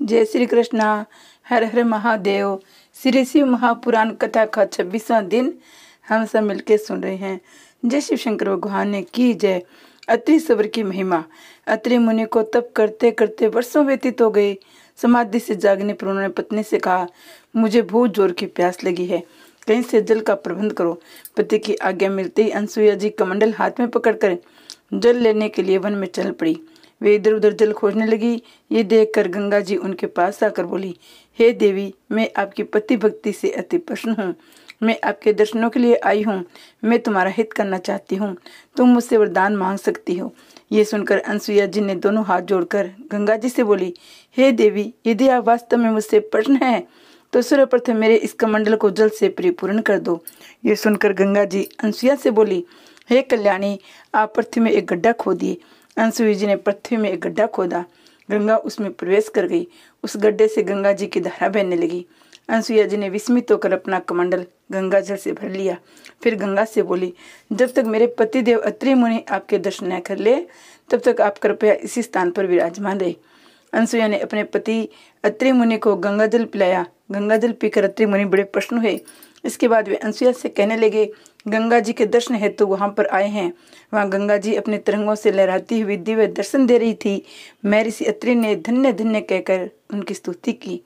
जय श्री कृष्णा। हर हर महादेव। श्री शिव महापुराण कथा का 26वां दिन हम सब मिलकर सुन रहे हैं। जय शिव शंकर भगवान ने की जय। अत्रि सबर की महिमा। अत्रि मुनि को तप करते करते वर्षों व्यतीत हो गए। समाधि से जागने पर उन्होंने पत्नी से कहा, मुझे बहुत जोर की प्यास लगी है, कहीं से जल का प्रबंध करो। पति की आज्ञा मिलते ही अनसुईया जी कमंडल हाथ में पकड़कर जल लेने के लिए वन में चल पड़ी। वे इधर उधर जल खोजने लगी। ये देखकर गंगा जी उनके पास आकर बोली, हे देवी, मैं आपकी पति भक्ति से अति प्रसन्न हूँ। मैं आपके दर्शनों के लिए आई हूँ। मैं तुम्हारा हित करना चाहती हूँ। तुम मुझसे वरदान मांग सकती हो। ये सुनकर अनसुईया जी ने दोनों हाथ जोड़कर गंगा जी से बोली, हे देवी, यदि आप वास्तव में मुझसे प्रसन्न हैं तो सर्वप्रथम मेरे इस कमंडल को जल से परिपूर्ण कर दो। ये सुनकर गंगा जी अनसुईया से बोली, हे कल्याणी, आप पृथ्वी में एक गड्ढा खोदिए। अनसुईया जी ने पृथ्वी में एक गड्ढा खोदा। गंगा उसमें प्रवेश कर गई। उस गड्ढे से गंगा जी की धारा बहने लगी। अनसुईया जी ने विस्मित होकर अपना कमंडल गंगा जल से भर लिया। फिर गंगा से बोली, जब तक मेरे पतिदेव अत्रि मुनि आपके दर्शन न कर ले तब तक आप कृपया इसी स्थान पर विराजमान रहे। अनसुईया ने अपने पति अत्रि मुनि को गंगा जल पिलाया। गंगा जल पीकर अत्रि मुनि बड़े प्रसन्न हुए। इसके बाद वे अनसुईया से कहने लगे, गंगा जी के दर्शन हेतु वहां पर आए हैं। वहां गंगा जी अपने तरंगों से लहराती हुई दिव्य दर्शन दे रही थी। महर्षि अत्रि ने धन्य धन्य कहकर उनकी स्तुति की।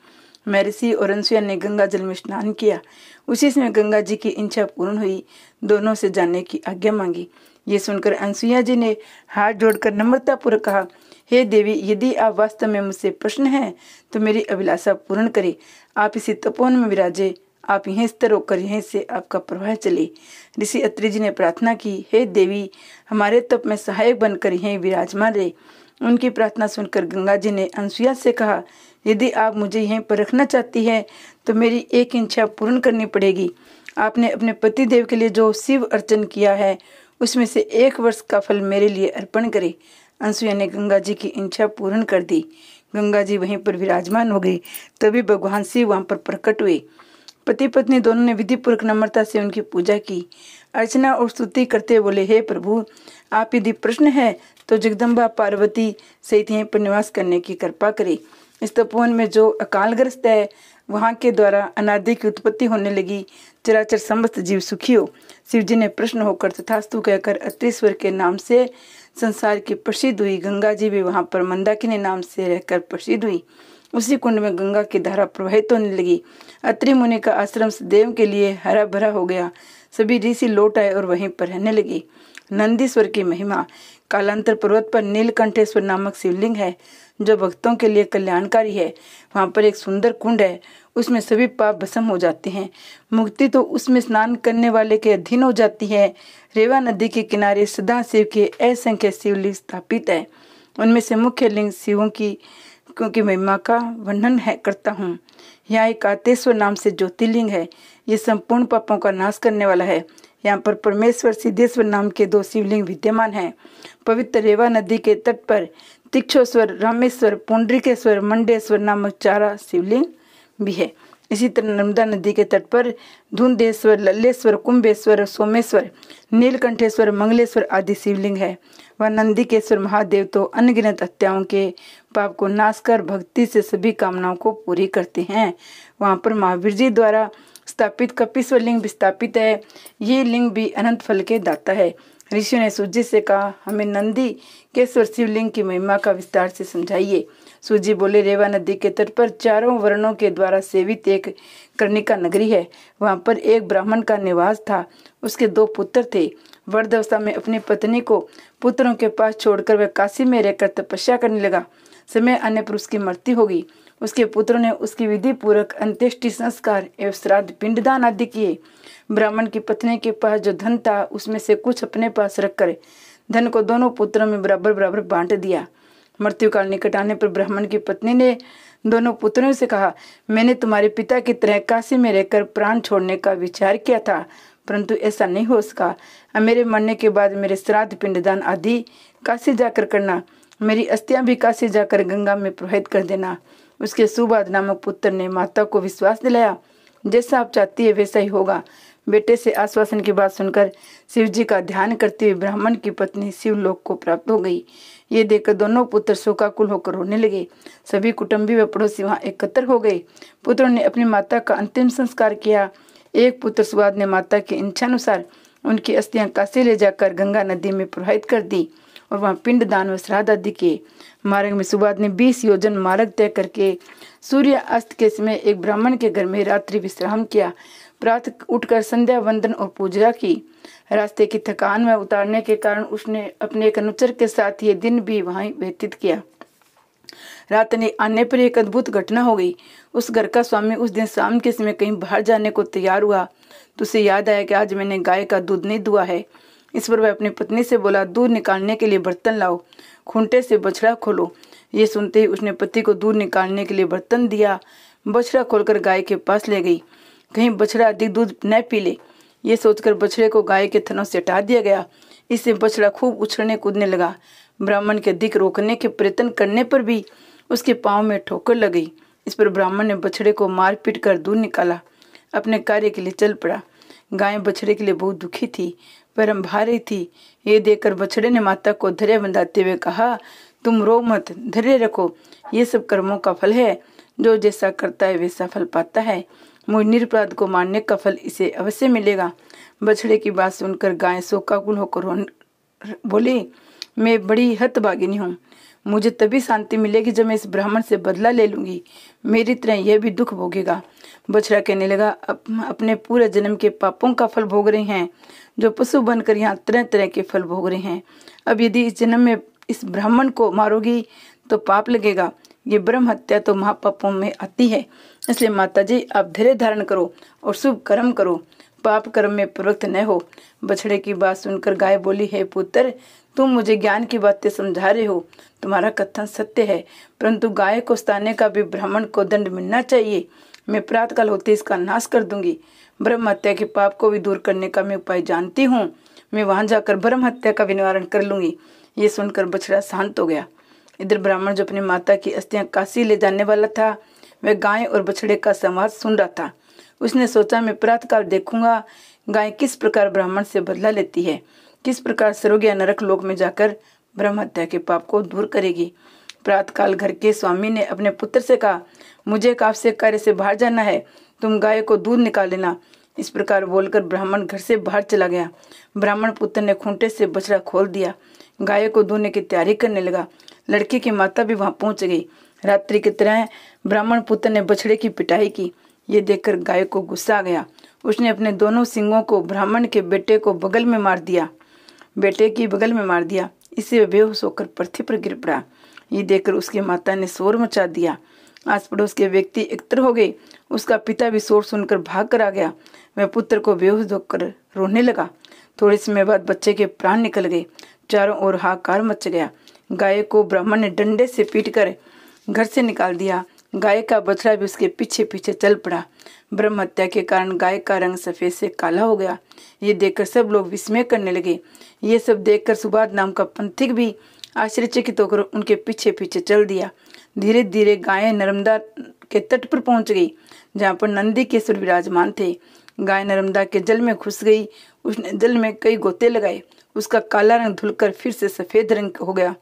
महर्षि और अनसुईया ने गंगा जल में स्नान किया। उसी समय गंगा जी की इच्छा पूर्ण हुई। दोनों से जाने की आज्ञा मांगी। ये सुनकर अनसुईया जी ने हाथ जोड़कर नम्रतापूर्वक कहा, हे देवी, यदि आप वास्तव में मुझसे प्रसन्न हैं तो मेरी अभिलाषा पूर्ण करें। आप इसी तपोवन में विराजे। आप यहीं स्थिर होकर यहीं से आपका प्रवाह चले। ऋषि अत्रि जी ने प्रार्थना की, हे देवी, हमारे तप में सहायक बनकर यहीं विराजमान रहे। उनकी प्रार्थना सुनकर गंगा जी ने अनसुईया से कहा, यदि आप मुझे यहीं पर रखना चाहती है तो मेरी एक इच्छा पूर्ण करनी पड़ेगी। आपने अपने पति देव के लिए जो शिव अर्चन किया है उसमें से 1 वर्ष का फल मेरे लिए अर्पण करे। अनसुईया ने गंगा जी की इच्छा पूर्ण कर दी। गंगा जी वहीं पर विराजमान हो गई। तभी भगवान शिव वहां पर प्रकट हुए। पति पत्नी दोनों ने विधि पूर्वक नम्रता से उनकी पूजा की, अर्चना और स्तुति करते बोले, हे प्रभु, आप यदि प्रसन्न है तो जगदम्बा पार्वती सहित यहीं पर निवास करने की कृपा करे। इस तपोवन में जो अकालग्रस्त है वहां के द्वारा अनादि की उत्पत्ति होने लगी। चराचर समस्त जीव सुखी हो। शिव जी ने प्रश्न होकर तथास्तु कहकर अत्रीश्वर के नाम से संसार की प्रसिद्ध हुई। गंगा जी भी वहां पर मंदाकिनी नाम से रहकर प्रसिद्ध हुई। उसी कुंड में गंगा की धारा प्रवाहित होने लगी। अत्रि मुनि का आश्रम सदैव के लिए हरा भरा हो गया। सभी ऋषि लौट आए और वहीं पर रहने लगे। नंदीश्वर की महिमा। कालांतर पर्वत पर नीलकंठेश्वर नामक शिवलिंग है जो भक्तों के लिए कल्याणकारी है। वहां पर एक सुंदर कुंड है। उसमें सभी पाप भस्म हो जाते हैं। मुक्ति तो उसमें स्नान करने वाले के अधीन हो जाती है। रेवा नदी के किनारे सदा शिव के असंख्य शिवलिंग स्थापित है। उनमें से मुख्य लिंग शिवों की क्योंकि महिमा का वर्णन करता हूँ। यहाँ एक आतेश्वर नाम से ज्योतिर्लिंग है। ये संपूर्ण पापों का नाश करने वाला है। यहाँ पर परमेश्वर सिद्धेश्वर नाम के 2 शिवलिंग विद्यमान हैं। पवित्र रेवा नदी के तट पर तीक्षोश्वर, रामेश्वर, पुंडरीकेश्वर, मंडेश्वर नामक 4 शिवलिंग भी है। इसी तरह नर्मदा नदी के तट पर धुंधेश्वर, लल्लेश्वर, कुंभेश्वर, सोमेश्वर, नीलकंठेश्वर, मंगलेश्वर आदि शिवलिंग है। वह नंदीकेश्वर महादेव तो अनगिनत हत्याओं के पाप को नाश कर भक्ति से सभी कामनाओं को पूरी करते हैं। वहां पर महावीर जी द्वारा स्थापित कपीश्वर लिंग भी स्थापित है। ये लिंग भी अनंत फल के दाता है। ऋषियों ने सूजी से कहा, हमें नंदी केश्वर शिवलिंग की महिमा का विस्तार से समझाइए। सूजी बोले, रेवा नदी के तट पर 4 वर्णों के द्वारा सेवित एक कर्णिका नगरी है। वहां पर एक ब्राह्मण का निवास था। उसके 2 पुत्र थे। वृद्धावस्था में अपनी पत्नी को पुत्रों के पास छोड़कर वह काशी में रहकर तपस्या करने लगा। समय आने पर उसकी मृत्यु हो गई। उसके पुत्रों ने उसकी विधि पूर्वक अंत्येष्टि संस्कार एवं श्राद्ध पिंडदान आदि किए। ब्राह्मण की पत्नी के पास जो धन था उसमें से कुछ अपने पास रखकर धन को दोनों पुत्रों में बराबर बराबर बांट दिया। मृत्यु काल निकट आने पर ब्राह्मण की पत्नी ने दोनों पुत्रों से कहा, मैंने तुम्हारे पिता की तरह काशी में रहकर प्राण छोड़ने का विचार किया था, परंतु ऐसा नहीं हो सका। अब मेरे मरने के बाद मेरे श्राद्ध पिंडदान आदि काशी जाकर करना। मेरी अस्थियां भी काशी जाकर गंगा में प्रवाहित कर देना। उसके सुबाद नामक पुत्र ने माता को विश्वास दिलाया, जैसा आप चाहती है वैसा ही होगा। बेटे से आश्वासन की बात सुनकर शिव जी का ध्यान करते हुए ब्राह्मण की पत्नी शिवलोक को प्राप्त हो गई। ये देखकर दोनों पुत्र शोकाकुल होकर रोने लगे। सभी कुटुंबी व पड़ोसी वहां एकत्र हो गए। पुत्रों ने अपनी माता का अंतिम संस्कार किया। एक पुत्र सुवाद ने माता की इच्छानुसार उनकी अस्थियां काशी ले जाकर गंगा नदी में प्रवाहित कर दी और वहां पिंड दान व श्राद्ध आदि किए। मार्ग में सुवाद ने 20 योजन मार्ग तय करके सूर्य अस्त के समय एक ब्राह्मण के घर में रात्रि विश्राम किया। प्रातः उठकर संध्या वंदन और पूजा की। रास्ते की थकान में उतारने के कारण उसने अपने एक अनुचर के साथ ये दिन भी वहीं व्यतीत किया। रात ने आने पर एक अद्भुत घटना हो गई। उस घर का स्वामी उस दिन शाम के समय कहीं बाहर जाने को तैयार हुआ तो उसे याद आया कि आज मैंने गाय का दूध नहीं दुआ है। इस पर वह अपनी पत्नी से बोला, दूध निकालने के लिए बर्तन लाओ, खूंटे से बछड़ा खोलो। ये सुनते ही उसने पति को दूध निकालने के लिए बर्तन दिया। बछड़ा खोलकर गाय के पास ले गई, कहीं बछड़ा अधिक दूध न पी ले। ये सोचकर बछड़े को गाय के थनों से हटा दिया गया। इससे बछड़ा खूब उछलने कूदने लगा। ब्राह्मण के अधिक रोकने के प्रयत्न करने पर भी उसके पांव में ठोकर लग गई। इस पर ब्राह्मण ने बछड़े को मार पीट कर दूध निकाला, अपने कार्य के लिए चल पड़ा। गाय बछड़े के लिए बहुत दुखी थी, परम भारी थी। ये देखकर बछड़े ने माता को धैर्य बंधाते हुए कहा, तुम रो मत, धैर्य रखो, ये सब कर्मों का फल है। जो जैसा करता है वैसा फल पाता है। मुझ निरपराध को मारने का फल इसे अवश्य मिलेगा। बछड़े की बात सुनकर गाय शोकाकुल होकर बोली, मैं बड़ी हतभागिनी हूँ। मुझे तभी शांति मिलेगी जब मैं इस ब्राह्मण से बदला ले लूंगी। मेरी तरह यह भी दुख भोगेगा। बछड़ा कहने लगा, अपने पूरे जन्म के पापों का फल भोग रहे हैं, जो पशु बनकर यहाँ तरह तरह के फल भोग रहे हैं। अब यदि इस जन्म में इस ब्राह्मण को मारोगी तो पाप लगेगा। ये ब्रह्म हत्या तो महापापों में आती है। इसलिए माताजी, आप धैर्य धारण करो और शुभ कर्म करो, पाप कर्म में प्रवृत्त न हो। बछड़े की बात सुनकर गाय बोली, है पुत्र, तुम मुझे ज्ञान की बातें समझा रहे हो, तुम्हारा कथन सत्य है, परंतु गाय को सताने का भी ब्राह्मण को दंड मिलना चाहिए। मैं प्रातःकाल होते इसका नाश कर दूंगी। ब्रह्म हत्या के पाप को भी दूर करने का मैं उपाय जानती हूँ। मैं वहां जाकर ब्रह्म हत्या का भी निवारण कर लूंगी। ये सुनकर बछड़ा शांत हो गया। इधर ब्राह्मण जो अपनी माता की अस्थियां काशी ले जाने वाला था, वह गाय और बछड़े का संवाद सुन रहा था। उसने सोचा, मैं प्रातःकाल देखूंगा गाय किस प्रकार ब्राह्मण से बदला लेती है, किस प्रकार स्वर्ग या नरक लोक में जाकर ब्रह्म हत्या के पाप को दूर करेगी। प्रातःकाल घर के स्वामी ने अपने पुत्र से कहा, मुझे एक आवश्यक कार्य से बाहर जाना है, तुम गाय को दूध निकाल लेना। इस प्रकार बोलकर ब्राह्मण घर से बाहर चला गया। ब्राह्मण पुत्र ने खूंटे से बछड़ा खोल दिया, गाय को दूधने की तैयारी करने लगा। लड़के की माता भी वहां पहुंच गई। रात्रि की तरह ब्राह्मण पुत्र ने बछड़े की पिटाई की। ये देखकर गाय को गुस्सा आ गया। उसने अपने दोनों सिंगों को ब्राह्मण के बेटे की बगल में मार दिया। इससे बेहोश होकर पृथ्वी पर गिर पड़ा। ये देखकर उसकी माता ने शोर मचा दिया। आस पड़ोस के व्यक्ति एकत्र हो गए। उसका पिता भी शोर सुनकर भाग कर आ गया। वह पुत्र को बेहोश होकर रोने लगा। थोड़े समय बाद बच्चे के प्राण निकल गए। चारों ओर हाहाकार मच गया। गाय को ब्राह्मण ने डंडे से पीटकर घर से निकाल दिया। गाय का बछड़ा भी उसके पीछे पीछे चल पड़ा। ब्रह्म हत्या के कारण गाय का रंग सफेद से काला हो गया। ये देखकर सब लोग विस्मय करने लगे। ये सब देखकर सुबाद नाम का पंथिक भी आश्चर्यचकित होकर उनके पीछे पीछे चल दिया। धीरे धीरे गाय नर्मदा के तट पर पहुंच गई, जहाँ पर नंदी केसर विराजमान थे। गाय नर्मदा के जल में घुस गई। उसने जल में कई गोते लगाए। उसका काला रंग धुलकर फिर से सफेद रंग हो गया।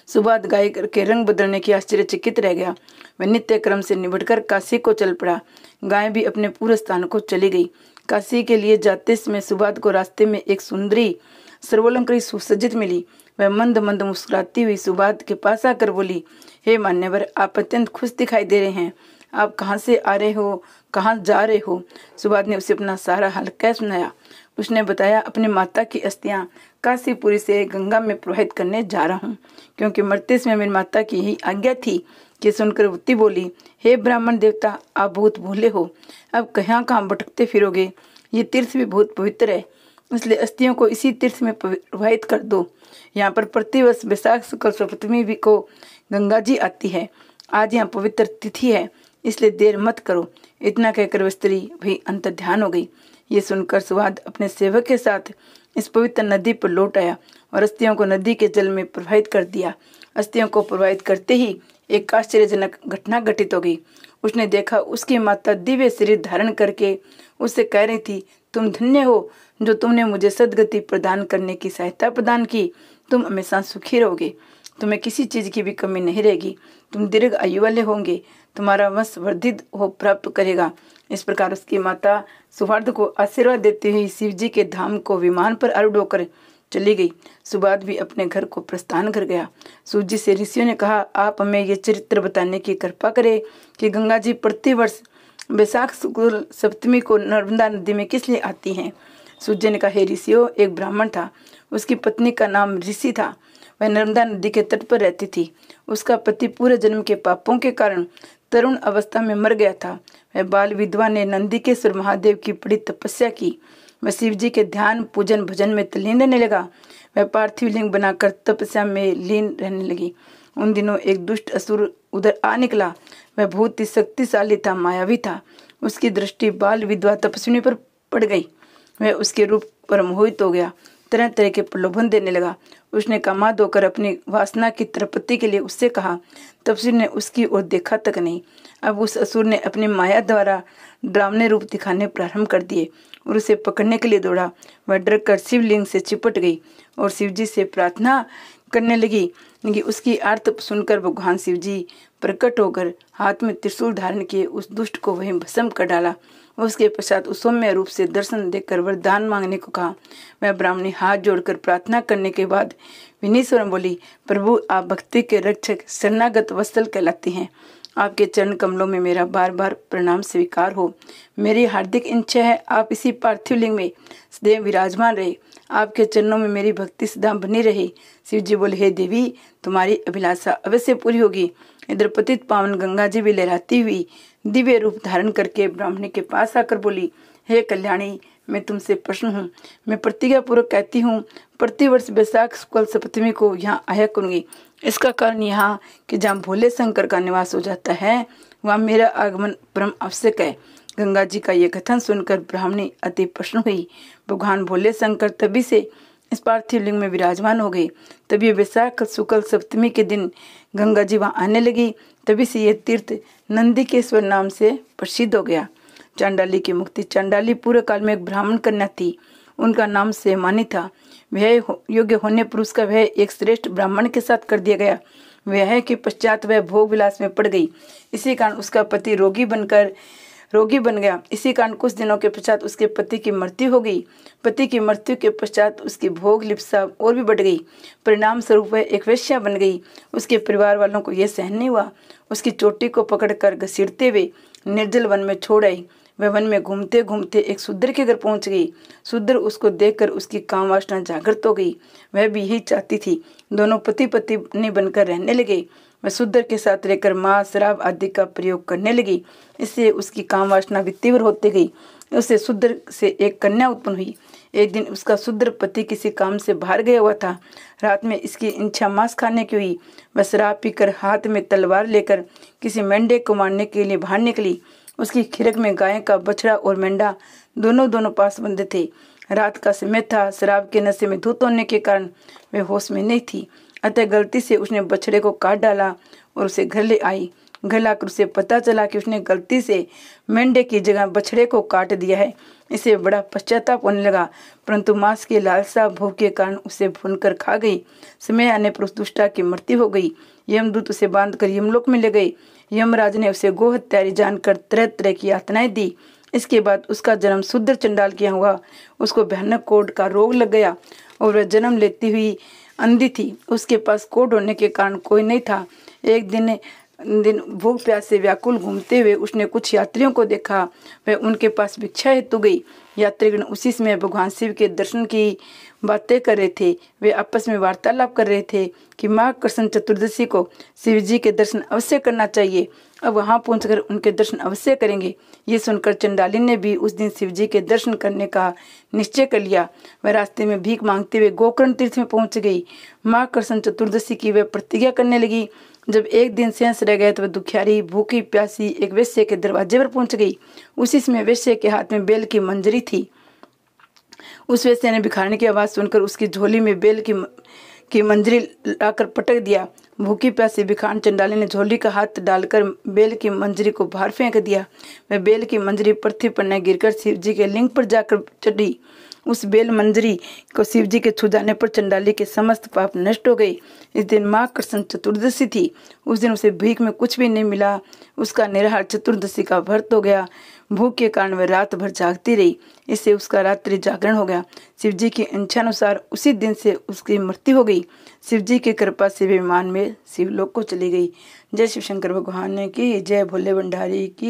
सुबाद गाय के रंग बदलने की आश्चर्यचकित रह गया। वह नित्य क्रम से निबटकर काशी को चल पड़ा। गाय भी अपने पूरे स्थान को चली गई। काशी के लिए जाते समय सुबाद को रास्ते में एक सुंदरी सर्वोलंकृत सुसज्जित मिली। वह मंद मंद मुस्कुराती हुई सुबाद के पास आकर बोली, हे मान्यवर, आप अत्यंत खुश दिखाई दे रहे हैं। आप कहाँ से आ रहे हो, कहाँ जा रहे हो? सुबाद ने उसे अपना सारा हाल कह सुनाया। उसने बताया, अपनी माता की अस्थियां काशीपुरी से गंगा में प्रवाहित करने जा रहा हूँ, क्योंकि मरते समय मेरी माता की यही आज्ञा थी। कि सुनकर वृत्ति बोली, हे ब्राह्मण देवता, आप बहुत भूले हो। अब कहाँ भटकते फिरोगे? ये तीर्थ भी बहुत पवित्र है, इसलिए अस्थियों को इसी तीर्थ में प्रवाहित कर दो। यहाँ पर प्रतिवर्ष वैशाख शुक्ल सप्तमी को गंगा जी आती है। आज यहाँ पवित्र तिथि है, इसलिए देर मत करो। इतना कहकर वह स्त्री भी अंतर्ध्यान हो गई। ये सुनकर सुबाद अपने सेवक के साथ इस पवित्र नदी पर लौट आया और अस्थियों को नदी के जल में प्रवाहित कर दिया। अस्थियों को प्रवाहित करते ही एक आश्चर्यजनक घटना घटित हो गई। उसने देखा, उसकी माता दिव्य शरीर धारण करके उससे कह रही थी, तुम धन्य हो जो तुमने मुझे सदगति प्रदान करने की सहायता प्रदान की। तुम हमेशा सुखी रहोगे, तुम्हें किसी चीज की भी कमी नहीं रहेगी, तुम दीर्घ आयु वाले होंगे, तुम्हारा वंश वर्धित हो प्राप्त करेगा। इस प्रकार उसकी माता सुहार्द को आशीर्वाद देते हुए शिव जी के धाम को विमान पर आरूढ़ होकर चली गई। सुबाद भी अपने घर को प्रस्थान कर गया। सूत जी से ऋषियों ने कहा, आप हमें ये चरित्र बताने की कृपा करें कि गंगा जी प्रतिवर्ष वैशाख शुक्ल सप्तमी को नर्मदा नदी में किस लिए आती हैं। सूत जी ने कहा, हे ऋषियों, एक ब्राह्मण था, उसकी पत्नी का नाम ऋषि था। वह नर्मदा नदी के तट पर रहती थी। उसका पति पूरे जन्म के पापों के कारण तरुण अवस्था में मर गया था। वह बाल विधवा ने नंदिकेश्वर महादेव की बड़ी तपस्या की। वह शिव जी के ध्यान पूजन भजन में तल्लीन रहने लगा। वह पार्थिव लिंग बनाकर तपस्या में लीन रहने लगी। उन दिनों एक दुष्ट असुर उधर आ निकला। वह बहुत ही शक्तिशाली था, मायावी था। उसकी दृष्टि बाल विधवा तपस्विनी पर पड़ गई। वह उसके रूप पर मोहित हो गया, तरह तरह के प्रलोभन देने लगा। उसने कामाद होकर अपनी वासना की तृप्ति के लिए उससे कहा। तपस्वी ने उसकी ओर देखा तक नहीं। अब उस असुर ने अपनी माया द्वारा डरावने रूप दिखाने प्रारंभ कर दिए और उसे पकड़ने के लिए दौड़ा। वह डर कर शिवलिंग से चिपट गई और शिवजी से प्रार्थना करने लगी कि उसकी आर्त सुनकर भगवान शिवजी प्रकट होकर हाथ में त्रिशूल धारण किए उस दुष्ट को वहीं भस्म कर डाला। उसके पश्चात उस सौम्य रूप से दर्शन देकर वरदान मांगने को कहा। वह ब्राह्मणी हाथ जोड़कर प्रार्थना करने के बाद विनीत स्वर में बोली, प्रभु, आप भक्ति के रक्षक शरणागत वत्सल कहलाती हैं। आपके चरण कमलों में मेरा बार बार प्रणाम स्वीकार हो। मेरी हार्दिक इच्छा है आप इसी पार्थिव लिंग में सदैव विराजमान रहे। आपके चरणों में मेरी भक्ति सदा बनी रहे। शिव जी बोले, हे देवी, तुम्हारी अभिलाषा अवश्य पूरी होगी। इधर पतित पावन गंगा जी भी लहराती हुई दिव्य रूप धारण करके ब्राह्मणी के पास आकर बोली, हे कल्याणी, मैं तुमसे प्रश्न हूँ। मैं प्रतिज्ञा पूर्वक कहती हूँ, प्रतिवर्ष वैशाख शुक्ल सप्तमी को यहाँ आया करूंगी। इसका कारण यहाँ कि जहाँ भोले शंकर का निवास हो जाता है, वहाँ मेरा आगमन परम आवश्यक है। गंगा जी का ये कथन सुनकर ब्राह्मणी अति प्रसन्न हुई। भगवान भोले शंकर तभी से इस पार्थिव लिंग में विराजमान हो गए। तभी वैशाख शुक्ल सप्तमी के दिन गंगा जी वहाँ आने लगी। तभी से ये तीर्थ नंदिकेश्वर नाम से प्रसिद्ध हो गया। चांडाली की मुक्ति। चांडाली पूर्व काल में एक ब्राह्मण कन्या थी। उनका नाम सेमानी था। वह योग्य होने पर उसका वह एक श्रेष्ठ ब्राह्मण के साथ कर दिया गया। वह के पश्चात वह भोग विलास में पड़ गई। इसी कारण उसका पति रोगी बन गया। इसी कारण कुछ दिनों के पश्चात उसके पति की मृत्यु हो गई। पति की मृत्यु के पश्चात उसकी भोग लिप्सा और भी बढ़ गई। परिणाम स्वरूप वह एक वेश्या बन गई। उसके परिवार वालों को यह सहन नहीं हुआ। उसकी चोटी को पकड़कर घसीटते हुए निर्जल वन में छोड़ आई। वह वन में घूमते घूमते एक शूद्र के घर पहुंच गई। शूद्र उसको देखकर उसकी काम वासना जागृत हो गई। वह भी यही चाहती थी। दोनों पति पत्नी बनकर रहने लगे। वह शूद्र के साथ रहकर मांस, शराब आदि का प्रयोग करने लगी। इससे उसकी काम वासना भी तीव्र होती गई। उससे शूद्र से एक कन्या उत्पन्न हुई। एक दिन उसका शूद्र पति किसी काम से बाहर गया हुआ था। रात में इसकी इच्छा मांस खाने की हुई। वह शराब पीकर हाथ में तलवार लेकर किसी मेंढे को मारने के लिए बाहर निकली। उसकी खिरक में गाय का बछड़ा और मेंढा दोनों पास बंधे थे। रात का समय था। शराब के नशे में धुत होने के कारण वह होश में नहीं थी। अतः गलती से उसने बछड़े को काट डाला और उसे घर ले आई। घर लाकर उसे पता चला कि उसने गलती से मेंढे की जगह बछड़े को काट दिया है। इसे बड़ा पश्चाताप होने लगा, परंतु मांस की लालसा भूख के कारण उसे भूनकर खा गई। समय आने पर उस दुष्टा की मृत्यु हो गई। यमदूत उसे बांधकर यमलोक में ले गए। यमराज ने उसे गोहत्यारी जानकर तरह तरह की यातनाएं दी। इसके बाद उसका जन्म शूद्र चंडाल किया हुआ। उसको भयानक कोढ़ का रोग लग गया और वह जन्म लेती हुई अंधी थी। उसके पास कोढ़ होने के कारण कोई नहीं था। एक दिन भूख प्यास से व्याकुल घूमते हुए उसने कुछ यात्रियों को देखा। वह उनके पास भिक्षा हेतु गई। यात्रीगण उसी समय भगवान शिव के दर्शन की बातें कर रहे थे। वे आपस में वार्तालाप कर रहे थे कि माघ कृष्ण चतुर्दशी को शिव जी के दर्शन अवश्य करना चाहिए। अब वहां पहुंचकर उनके दर्शन अवश्य करेंगे। ये सुनकर चंडाली ने भी उस दिन शिव जी के दर्शन करने का निश्चय कर लिया। वह रास्ते में भीख मांगते हुए गोकर्ण तीर्थ में पहुंच गई। माघ कृष्ण चतुर्दशी की वह प्रतिज्ञा करने लगी। जब एक दिन शेष रह गए तो वह दुखियारी भूखी प्यासी एक वेश्या के दरवाजे पर पहुंच गई। उसी समय वेश्या के हाथ में बेल की मंजरी थी। उस वेश्या ने भिखारी की आवाज सुनकर उसकी झोली में बेल की मंजरी लाकर पटक दिया। भूखी प्यासी भिखारी चंडाली ने झोली का हाथ डालकर बेल की मंजरी को बाहर फेंक दिया। वह बेल की मंजरी पृथ्वी पर न गिरकर शिव जी के लिंग पर जाकर चढ़ी। उस बेल मंजरी को शिव जी के छू जाने पर चंडाली के समस्त पाप नष्ट हो गए। इस दिन माँ कृष्ण चतुर्दशी थी। उस दिन उसे भीख में कुछ भी नहीं मिला। उसका निराहार चतुर्दशी का व्रत हो गया। भूख के कारण वह रात भर जागती रही। इससे उसका रात्रि जागरण हो गया। शिव जी की इच्छानुसार उसी दिन से उसकी मृत्यु हो गई। शिव जी की कृपा से विमान में शिवलोक को चली गई। जय शिव शंकर भगवान की जय। भोले भंडारी की